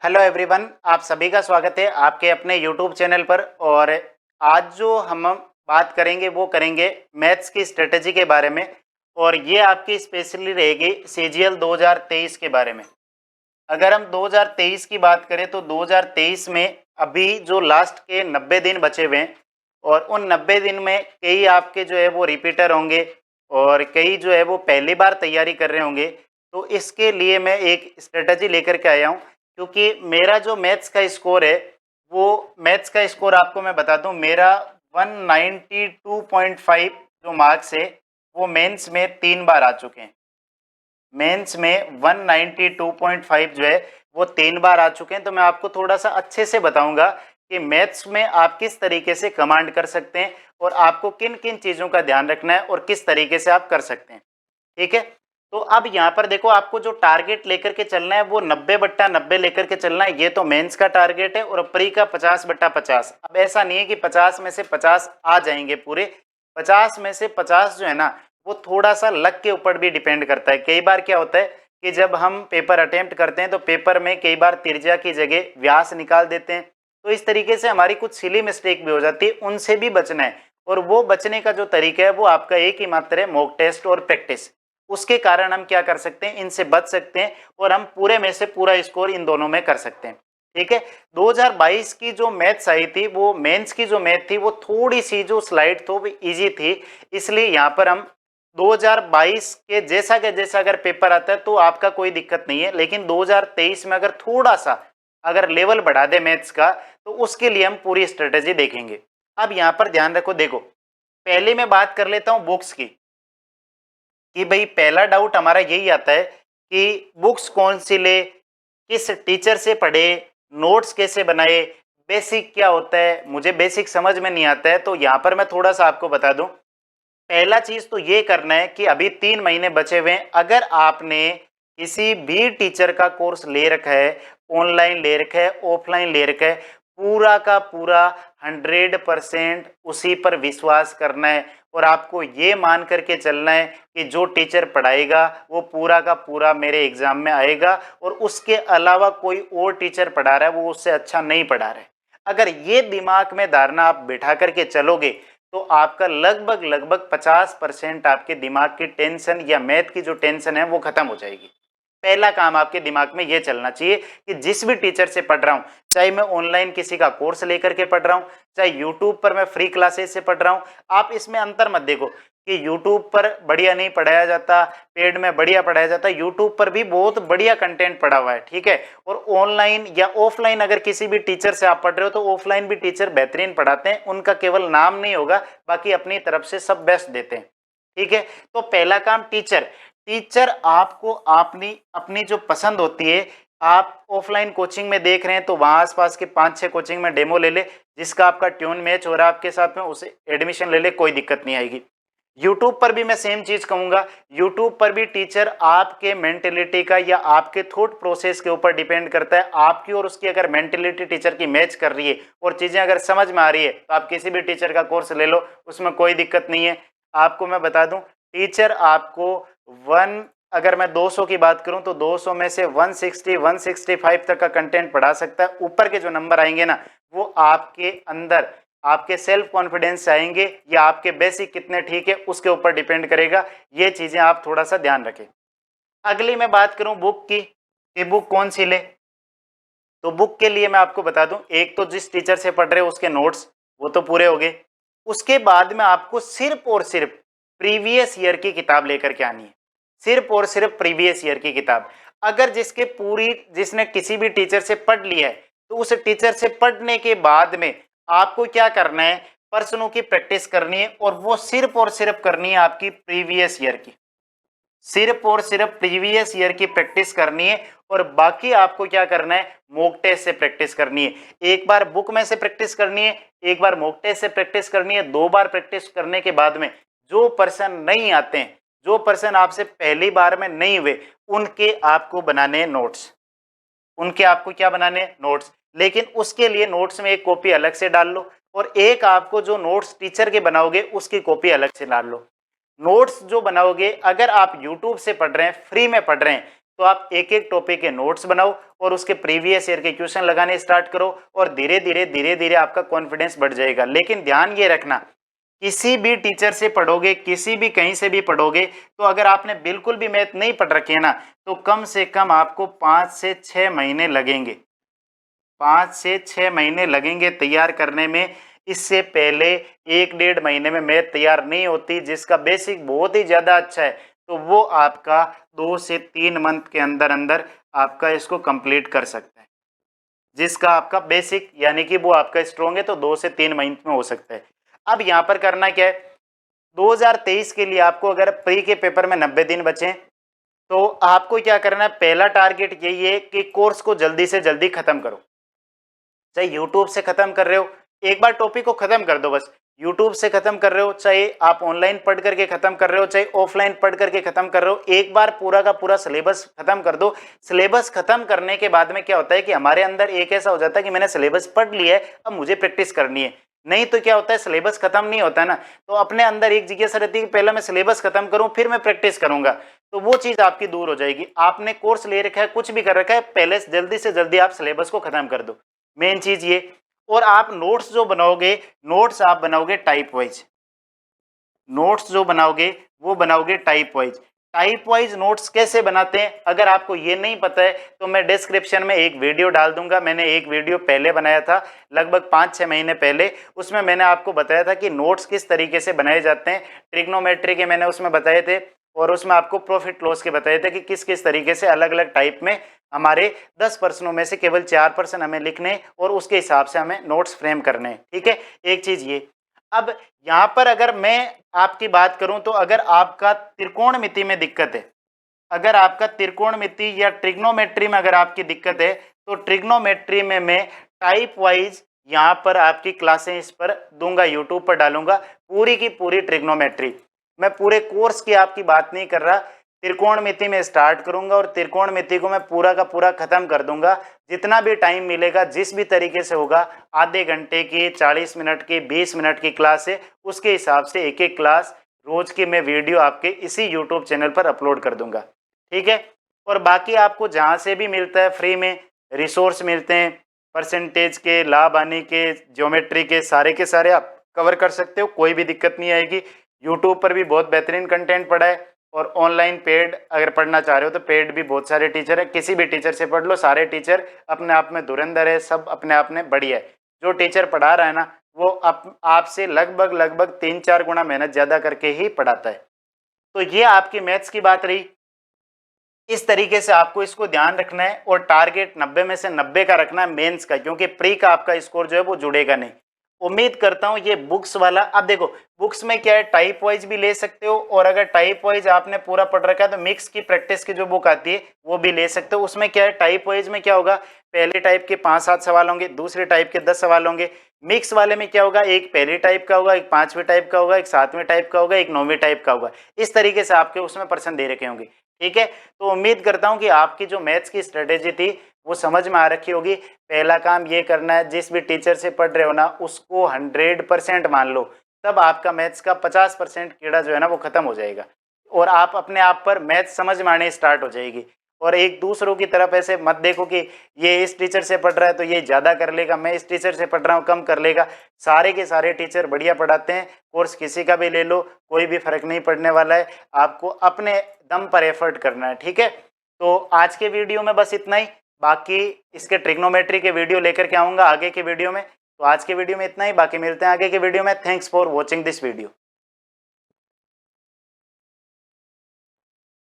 Hello everyone, आप सभी का स्वागत है आपके अपने यूट्यूब चैनल पर। और आज जो हम बात करेंगे वो करेंगे मैथ्स की स्ट्रेटेजी के बारे में। और ये आपकी स्पेशली रहेगी सीजीएल 2023 के बारे में। अगर हम 2023 की बात करें तो 2023 में अभी जो लास्ट के 90 दिन बचे हुए हैं, और उन 90 दिन में कई आपके जो है वो रिपीटर होंगे और कई जो है वो पहली बार तैयारी कर रहे होंगे। तो इसके लिए मैं एक स्ट्रेटजी लेकर के आया हूँ, क्योंकि मेरा जो मैथ्स का स्कोर है वो मैथ्स का स्कोर आपको मैं बता दूं, मेरा 192.5 जो मार्क्स है वो मेंस में 3 बार आ चुके हैं। मेंस में 192.5 जो है वो 3 बार आ चुके हैं। तो मैं आपको थोड़ा सा अच्छे से बताऊंगा कि मैथ्स में आप किस तरीके से कमांड कर सकते हैं और आपको किन किन चीज़ों का ध्यान रखना है और किस तरीके से आप कर सकते हैं। ठीक है, तो अब यहाँ पर देखो, आपको जो टारगेट लेकर के चलना है वो 90/90 लेकर के चलना है। ये तो मेंस का टारगेट है और प्री का 50/50। अब ऐसा नहीं है कि 50 में से 50 आ जाएंगे पूरे। 50 में से 50 जो है ना, वो थोड़ा सा लक के ऊपर भी डिपेंड करता है। कई बार क्या होता है कि जब हम पेपर अटेम्प्ट करते हैं तो पेपर में कई बार त्रिज्या की जगह व्यास निकाल देते हैं। तो इस तरीके से हमारी कुछ सिली मिस्टेक भी हो जाती है, उनसे भी बचना है। और वो बचने का जो तरीका है वो आपका एक ही मात्र है, मॉक टेस्ट और प्रैक्टिस। उसके कारण हम क्या कर सकते हैं, इनसे बच सकते हैं और हम पूरे में से पूरा स्कोर इन दोनों में कर सकते हैं। ठीक है, 2022 की जो मैथ्स आई थी, वो मेंस की जो मैथ थी वो थोड़ी सी जो स्लाइड थी वो इजी थी, इसलिए यहाँ पर हम 2022 के जैसा अगर पेपर आता है तो आपका कोई दिक्कत नहीं है। लेकिन 2023 में अगर थोड़ा सा अगर लेवल बढ़ा दे मैथ्स का तो उसके लिए हम पूरी स्ट्रेटेजी देखेंगे। अब यहाँ पर ध्यान रखो, देखो पहले मैं बात कर लेता हूँ बुक्स की, कि भाई पहला डाउट हमारा यही आता है कि बुक्स कौन सी ले, किस टीचर से पढ़े, नोट्स कैसे बनाए, बेसिक क्या होता है। मुझे बेसिक समझ में नहीं आता है, तो यहाँ पर मैं थोड़ा सा आपको बता दूं। पहला चीज तो ये करना है कि अभी 3 महीने बचे हुए हैं। अगर आपने किसी भी टीचर का कोर्स ले रखा है, ऑनलाइन ले रखा है, ऑफलाइन ले रखा है, पूरा का पूरा 100% उसी पर विश्वास करना है। और आपको ये मान करके चलना है कि जो टीचर पढ़ाएगा वो पूरा का पूरा मेरे एग्जाम में आएगा, और उसके अलावा कोई और टीचर पढ़ा रहा है वो उससे अच्छा नहीं पढ़ा रहा है। अगर ये दिमाग में धारणा आप बिठा करके चलोगे तो आपका लगभग लगभग 50% आपके दिमाग की टेंशन या मैथ की जो टेंशन है वो खत्म हो जाएगी। पहला काम आपके दिमाग में ये चलना चाहिए कि जिस भी टीचर से पढ़ रहा हूं, चाहे मैं ऑनलाइन किसी का कोर्स लेकर के पढ़ रहा हूं, चाहे यूट्यूब पर मैं फ्री क्लासेस से पढ़ रहा हूं, आप इसमें अंतर मत देखो कि यूट्यूब पर बढ़िया नहीं पढ़ाया जाता, पेड में बढ़िया पढ़ाया जाता। यूट्यूब पर भी बहुत बढ़िया कंटेंट पढ़ा हुआ है, ठीक है। और ऑनलाइन या ऑफलाइन अगर किसी भी टीचर से आप पढ़ रहे हो तो ऑफलाइन भी टीचर बेहतरीन पढ़ाते हैं, उनका केवल नाम नहीं होगा, बाकी अपनी तरफ से सब बेस्ट देते हैं। ठीक है, तो पहला काम टीचर। टीचर आपको अपनी अपनी जो पसंद होती है, आप ऑफलाइन कोचिंग में देख रहे हैं तो वहां आसपास के 5-6 कोचिंग में डेमो ले ले, जिसका आपका ट्यून मैच हो रहा है आपके साथ में उसे एडमिशन ले ले, कोई दिक्कत नहीं आएगी। यूट्यूब पर भी मैं सेम चीज कहूंगा, यूट्यूब पर भी टीचर आपके मेंटेलिटी का या आपके थॉट प्रोसेस के ऊपर डिपेंड करता है। आपकी और उसकी अगर मेंटेलिटी टीचर की मैच कर रही है और चीजें अगर समझ में आ रही है तो आप किसी भी टीचर का कोर्स ले लो, उसमें कोई दिक्कत नहीं है। आपको मैं बता दूं, टीचर आपको वन अगर मैं 200 की बात करूं तो 200 में से 160 165 तक का कंटेंट पढ़ा सकता है। ऊपर के जो नंबर आएंगे ना, वो आपके अंदर आपके सेल्फ कॉन्फिडेंस से आएंगे या आपके बेसिक कितने ठीक है उसके ऊपर डिपेंड करेगा। ये चीजें आप थोड़ा सा ध्यान रखें। अगली मैं बात करूं बुक की, कि बुक कौन सी ले, तो बुक के लिए मैं आपको बता दूं, एक तो जिस टीचर से पढ़ रहे हो उसके नोट्स वो तो पूरे हो गए। उसके बाद में आपको सिर्फ और सिर्फ प्रीवियस ईयर की किताब लेकर के आनी है, सिर्फ और सिर्फ प्रीवियस ईयर की किताब। अगर जिसने किसी भी टीचर से पढ़ लिया है तो उस टीचर से पढ़ने के बाद में आपको क्या करना है, प्रश्नों की प्रैक्टिस करनी है, और वो सिर्फ और सिर्फ करनी है आपकी प्रीवियस ईयर की। सिर्फ और सिर्फ प्रीवियस ईयर की प्रैक्टिस करनी है, और बाकी आपको क्या करना है, मॉक टेस्ट से प्रैक्टिस करनी है। एक बार बुक में से प्रैक्टिस करनी है, एक बार मॉक टेस्ट से प्रैक्टिस करनी है। 2 बार प्रैक्टिस करने के बाद में जो पर्सन नहीं आते हैं, जो पर्सन आपसे पहली बार में नहीं हुए, उनके आपको बनाने नोट्स, उनके आपको क्या बनाने नोट्स। लेकिन उसके लिए नोट्स में एक कॉपी अलग से डाल लो, और एक आपको जो नोट्स टीचर के बनाओगे उसकी कॉपी अलग से डाल लो। नोट्स जो बनाओगे, अगर आप यूट्यूब से पढ़ रहे हैं, फ्री में पढ़ रहे हैं, तो आप एक एक टॉपिक के नोट्स बनाओ और उसके प्रीवियस ईयर के क्वेश्चन लगाने स्टार्ट करो और धीरे धीरे आपका कॉन्फिडेंस बढ़ जाएगा। लेकिन ध्यान ये रखना, किसी भी टीचर से पढ़ोगे, किसी भी कहीं से भी पढ़ोगे, तो अगर आपने बिल्कुल भी मैथ नहीं पढ़ रखी है ना, तो कम से कम आपको 5 से 6 महीने लगेंगे, 5 से 6 महीने लगेंगे तैयार करने में। इससे पहले 1 डेढ़ महीने में मैथ तैयार नहीं होती। जिसका बेसिक बहुत ही ज़्यादा अच्छा है तो वो आपका 2 से 3 मंथ के अंदर अंदर आपका इसको कंप्लीट कर सकता है। जिसका आपका बेसिक यानी कि वो आपका स्ट्रॉन्ग है तो 2 से 3 महीने में हो सकता है। अब यहाँ पर करना क्या है, 2023 के लिए आपको अगर प्री के पेपर में 90 दिन बचे तो आपको क्या करना है, पहला टारगेट यही है कि कोर्स को जल्दी से जल्दी खत्म करो। चाहे यूट्यूब से खत्म कर रहे हो, एक बार टॉपिक को खत्म कर दो बस। यूट्यूब से खत्म कर रहे हो, चाहे आप ऑनलाइन पढ़ करके खत्म कर रहे हो, चाहे ऑफलाइन पढ़ करके खत्म कर रहे हो, एक बार पूरा का पूरा सिलेबस खत्म कर दो। सिलेबस खत्म करने के बाद में क्या होता है कि हमारे अंदर एक ऐसा हो जाता है कि मैंने सिलेबस पढ़ लिया है, अब मुझे प्रैक्टिस करनी है। नहीं तो क्या होता है, सिलेबस खत्म नहीं होता ना, तो अपने अंदर एक जिज्ञासा रहती है कि पहले मैं सिलेबस खत्म करूं फिर मैं प्रैक्टिस करूंगा, तो वो चीज आपकी दूर हो जाएगी। आपने कोर्स ले रखा है, कुछ भी कर रखा है, पहले जल्दी से जल्दी आप सिलेबस को खत्म कर दो, मेन चीज ये। और आप नोट्स जो बनाओगे, नोट्स आप बनाओगे टाइप वाइज, नोट्स जो बनाओगे वो बनाओगे type wise. Type wise notes कैसे बनाते हैं, अगर आपको ये नहीं पता है तो मैं डिस्क्रिप्शन में एक वीडियो डाल दूंगा। मैंने एक वीडियो पहले बनाया था, लगभग 5-6 महीने पहले। उसमें मैंने आपको बताया था कि नोट्स किस तरीके से बनाए जाते हैं। ट्रिग्नोमेट्री के मैंने उसमें बताए थे और उसमें आपको प्रॉफिट लॉस के बताए थे कि किस किस तरीके से अलग अलग टाइप में हमारे 10 प्रश्नों में से केवल 4 प्रश्न हमें लिखने और उसके हिसाब से हमें नोट्स फ्रेम करने हैं। ठीक है, एक चीज ये। अब यहाँ पर अगर मैं आपकी बात करूं तो अगर आपका त्रिकोणमिति में दिक्कत है, अगर आपका त्रिकोणमिति या ट्रिग्नोमेट्री में अगर आपकी दिक्कत है तो ट्रिग्नोमेट्री में मैं टाइप वाइज यहाँ पर आपकी क्लासें इस पर दूंगा, यूट्यूब पर डालूंगा पूरी की पूरी ट्रिग्नोमेट्री। मैं पूरे कोर्स की आपकी बात नहीं कर रहा, त्रिकोणमिति में स्टार्ट करूंगा और त्रिकोणमिति को मैं पूरा का पूरा खत्म कर दूंगा। जितना भी टाइम मिलेगा, जिस भी तरीके से होगा, आधे घंटे की, 40 मिनट की, 20 मिनट की क्लास है, उसके हिसाब से एक एक क्लास रोज की मैं वीडियो आपके इसी यूट्यूब चैनल पर अपलोड कर दूंगा। ठीक है, और बाकी आपको जहां से भी मिलता है फ्री में रिसोर्स मिलते हैं, परसेंटेज के, लाभ हानि के, ज्योमेट्री के सारे आप कवर कर सकते हो, कोई भी दिक्कत नहीं आएगी। यूट्यूब पर भी बहुत बेहतरीन कंटेंट पड़ा है और ऑनलाइन पेड अगर पढ़ना चाह रहे हो तो पेड भी बहुत सारे टीचर है, किसी भी टीचर से पढ़ लो। सारे टीचर अपने आप में धुरंधर है, सब अपने आप में बढ़िया है। जो टीचर पढ़ा रहा है ना वो आपसे लगभग 3-4 गुना मेहनत ज्यादा करके ही पढ़ाता है। तो ये आपकी मैथ्स की बात रही। इस तरीके से आपको इसको ध्यान रखना है और टारगेट 90 में से 90 का रखना है मेंस का, क्योंकि प्री का आपका स्कोर जो है वो जुड़ेगा नहीं। उम्मीद करता हूं ये बुक्स वाला, अब देखो बुक्स में क्या है, टाइप वाइज भी ले सकते हो और अगर टाइप वाइज आपने पूरा पढ़ रखा है तो मिक्स की प्रैक्टिस की जो बुक आती है वो भी ले सकते हो। उसमें क्या है, टाइप वाइज में क्या होगा, पहले टाइप के 5-7 सवाल होंगे, दूसरे टाइप के 10 सवाल होंगे। मिक्स वाले में क्या होगा, एक पहली टाइप का होगा, एक 5वीं टाइप का होगा, एक 7वीं टाइप का होगा, एक 9वीं टाइप का होगा। इस तरीके से आपके उसमें पर्सन दे रखे होंगे। ठीक है, तो उम्मीद करता हूं कि आपकी जो मैथ्स की स्ट्रेटेजी थी वो समझ में आ रखी होगी। पहला काम ये करना है, जिस भी टीचर से पढ़ रहे हो ना उसको 100% मान लो, तब आपका मैथ्स का 50% कीड़ा जो है ना वो खत्म हो जाएगा और आप अपने आप पर मैथ्स समझ में आने स्टार्ट हो जाएगी। और एक दूसरों की तरफ ऐसे मत देखो कि ये इस टीचर से पढ़ रहा है तो ये ज़्यादा कर लेगा, मैं इस टीचर से पढ़ रहा हूँ कम कर लेगा। सारे के सारे टीचर बढ़िया पढ़ाते हैं, कोर्स किसी का भी ले लो, कोई भी फर्क नहीं पड़ने वाला है। आपको अपने दम पर एफर्ट करना है। ठीक है, तो आज के वीडियो में बस इतना ही, बाकी इसके ट्रिग्नोमेट्री के वीडियो लेकर के आऊँगा आगे के वीडियो में। तो आज के वीडियो में इतना ही, बाकी मिलते हैं आगे के वीडियो में। Thanks for watching this video.